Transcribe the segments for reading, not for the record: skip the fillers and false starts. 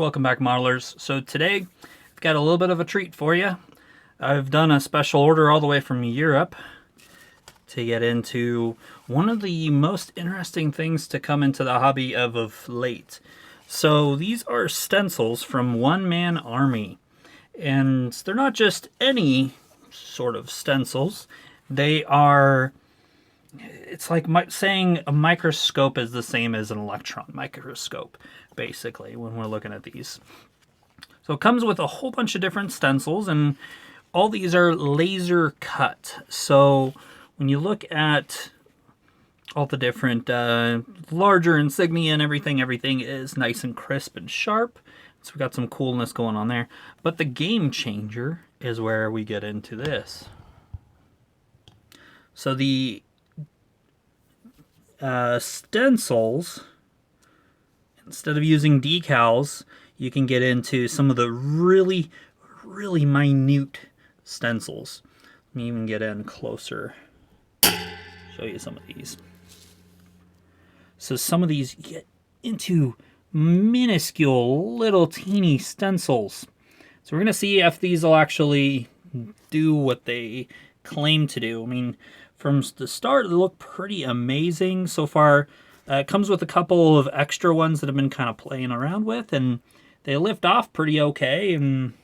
welcome back, modelers. So today I've got a little bit of a treat for you. I've done a special order all the way from Europe to get into one of the most interesting things to come into the hobby of late. So these are stencils from 1ManArmy, and they're not just any sort of stencils. They are, it's like saying a microscope is the same as an electron microscope, basically, when we're looking at these. So it comes with a whole bunch of different stencils, and all these are laser cut. So when you look at all the different larger insignia and everything is nice and crisp and sharp. So we've got some coolness going on there. But the game changer is where we get into this. So the stencils, instead of using decals, you can get into some of the really minute stencils. Let me even get in closer, show you some of these. So some of these you get into minuscule little teeny stencils. So we're going to see if these will actually do what they claim to do. I mean, from the start, they look pretty amazing so far. It comes with a couple of extra ones that I've been kind of playing around with, and they lift off pretty okay. And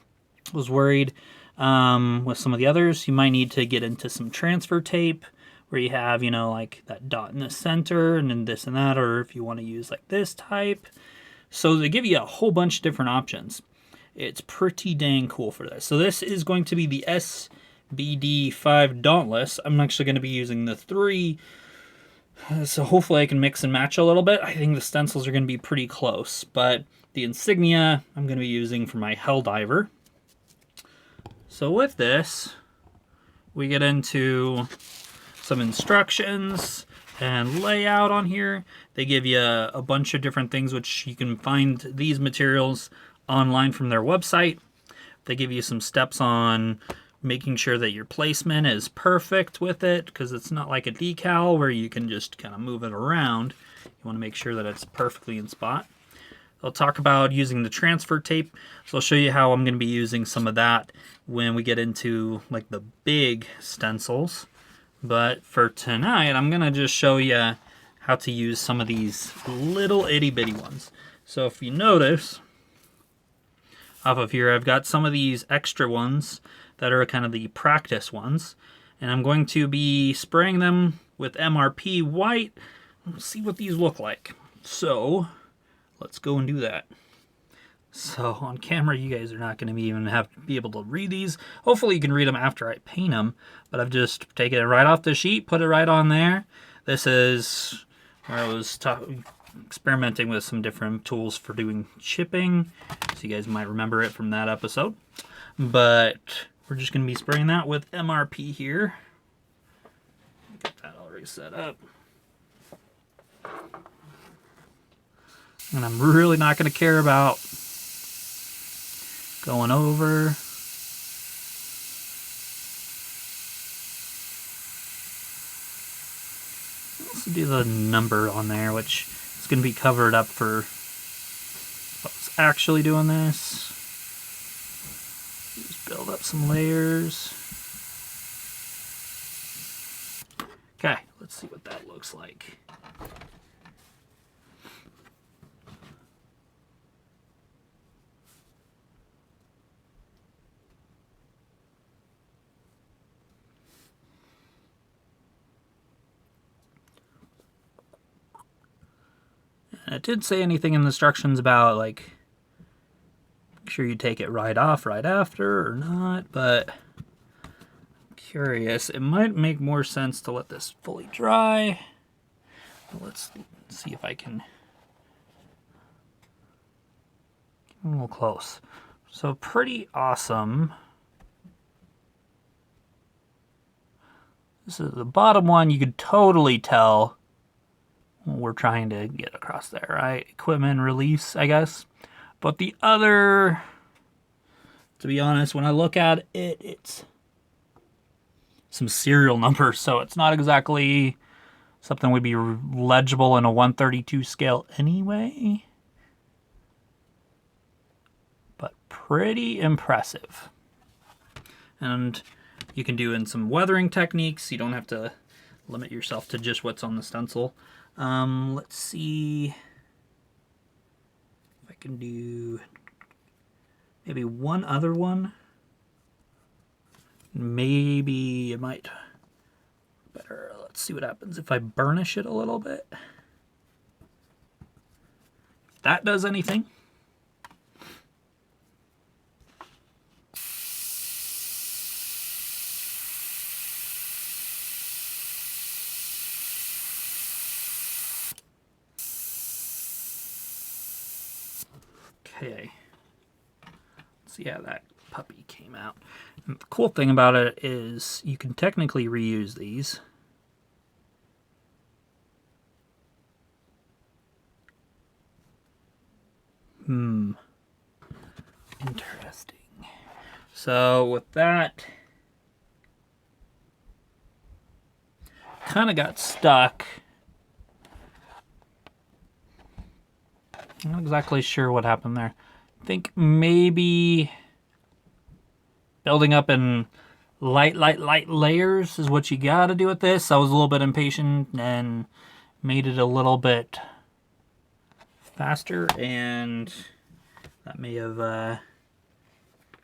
I was worried with some of the others, you might need to get into some transfer tape where you have, you know, like that dot in the center and then this and that, or if you want to use like this type. So they give you a whole bunch of different options. It's pretty dang cool for this. So this is going to be the Sbd5 Dauntless. I'm actually going to be using the 3. So hopefully I can mix and match a little bit. I think the stencils are going to be pretty close, but the insignia I'm going to be using for my Helldiver. So with this, we get into some instructions and layout on here. They give you a bunch of different things, which you can find these materials online from their website. They give you some steps on making sure that your placement is perfect with it, because it's not like a decal where you can just kind of move it around. You want to make sure that it's perfectly in spot. I'll talk about using the transfer tape, so I'll show you how I'm going to be using some of that when we get into like the big stencils. But for tonight, I'm going to just show you how to use some of these little itty bitty ones. So if you notice, off of here, I've got some of these extra ones that are kind of the practice ones. And I'm going to be spraying them with MRP white. Let's see what these look like. So let's go and do that. So on camera, you guys are not going to even have to be able to read these. Hopefully you can read them after I paint them. But I've just taken it right off the sheet, put it right on there. This is where I was experimenting with some different tools for doing chipping. So you guys might remember it from that episode. But we're just going to be spraying that with MRP here. Get that already set up. And I'm really not going to care about going over. Let's do the number on there, which is going to be covered up for what's actually doing this. Just build up some layers. Okay, let's see what that looks like. It did say anything in the instructions about, like, make sure you take it right off right after or not, but I'm curious. It might make more sense to let this fully dry. But let's see if I can get a little close. So pretty awesome. This is the bottom one. You could totally tell what we're trying to get across there, right? Equipment release, I guess. But the other, to be honest, when I look at it, it's some serial numbers, so it's not exactly something would be legible in a 132 scale anyway. pretty impressive. And you can do in some weathering techniques. You don't have to limit yourself to just what's on the stencil. Let's see if I can do maybe one other one. Maybe it might better. Let's see what happens if I burnish it a little bit. If that does anything. Okay. Let's see how that puppy came out. And the cool thing about it is you can technically reuse these. Interesting. So with that, kind of got stuck. I'm not exactly sure what happened there. I think maybe building up in light layers is what you got to do with this. I was a little bit impatient and made it a little bit faster, and that may have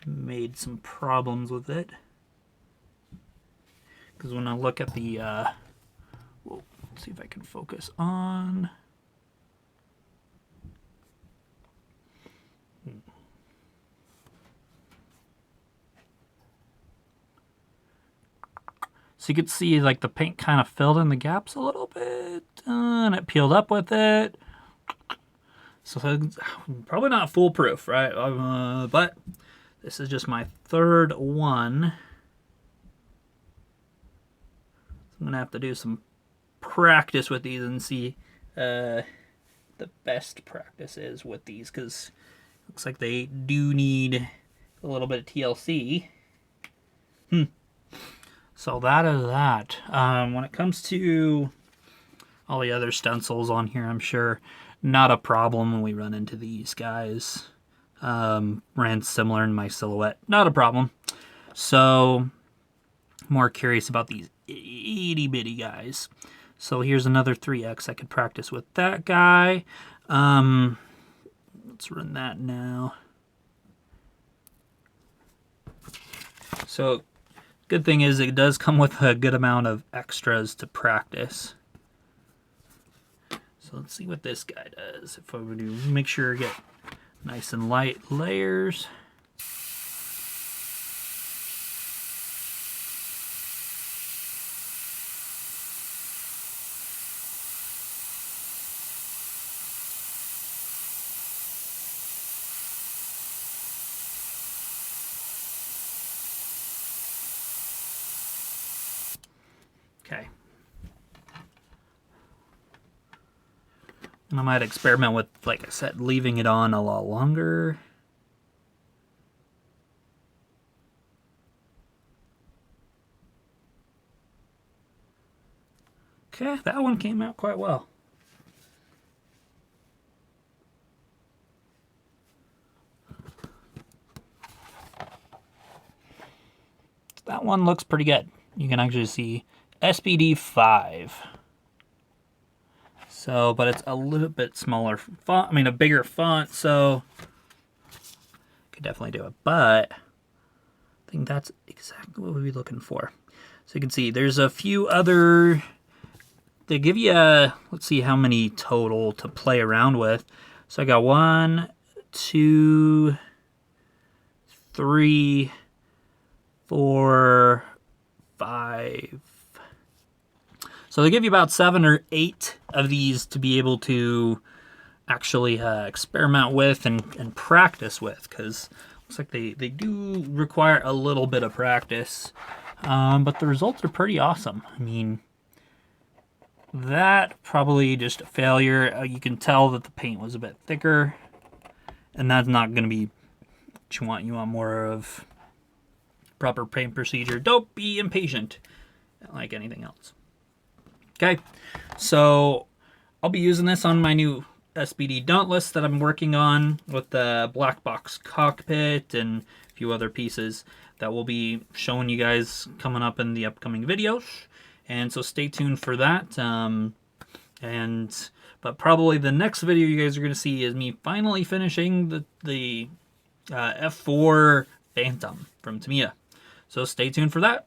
made some problems with it. Because when I look at the, well, let's see if I can focus on. So you could see like the paint kind of filled in the gaps a little bit, and it peeled up with it. So probably not foolproof, right? But this is just my third one. I'm gonna have to do some practice with these and see the best practice is with these, because it looks like they do need a little bit of TLC. So that is that. When it comes to all the other stencils on here, I'm sure not a problem when we run into these guys. Ran similar in my silhouette. Not a problem. So, more curious about these itty bitty guys. So here's another 3X I could practice with that guy. Let's run that now. So, good thing is it does come with a good amount of extras to practice. So let's see what this guy does. If I would do, make sure I get nice and light layers. Okay. And I might experiment with, like I said, leaving it on a lot longer. Okay, that one came out quite well. That one looks pretty good. You can actually see Sbd5. So, but it's a little bit smaller font. I mean, a bigger font, so could definitely do it. But I think that's exactly what we'd be looking for. So you can see there's a few other. They give you a, let's see how many total to play around with. So I got 1, 2, 3, 4, 5. So they give you about 7 or 8 of these to be able to actually experiment with and practice with, because it looks like they do require a little bit of practice. But the results are pretty awesome. I mean, that probably just a failure. You can tell that the paint was a bit thicker, and that's not going to be what you want. You want more of proper paint procedure. Don't be impatient like anything else. Okay, so I'll be using this on my new Sbd Dauntless that I'm working on with the black box cockpit and a few other pieces that we'll be showing you guys coming up in the upcoming videos. And so stay tuned for that. But probably the next video you guys are going to see is me finally finishing the F4 Phantom from Tamiya. So stay tuned for that.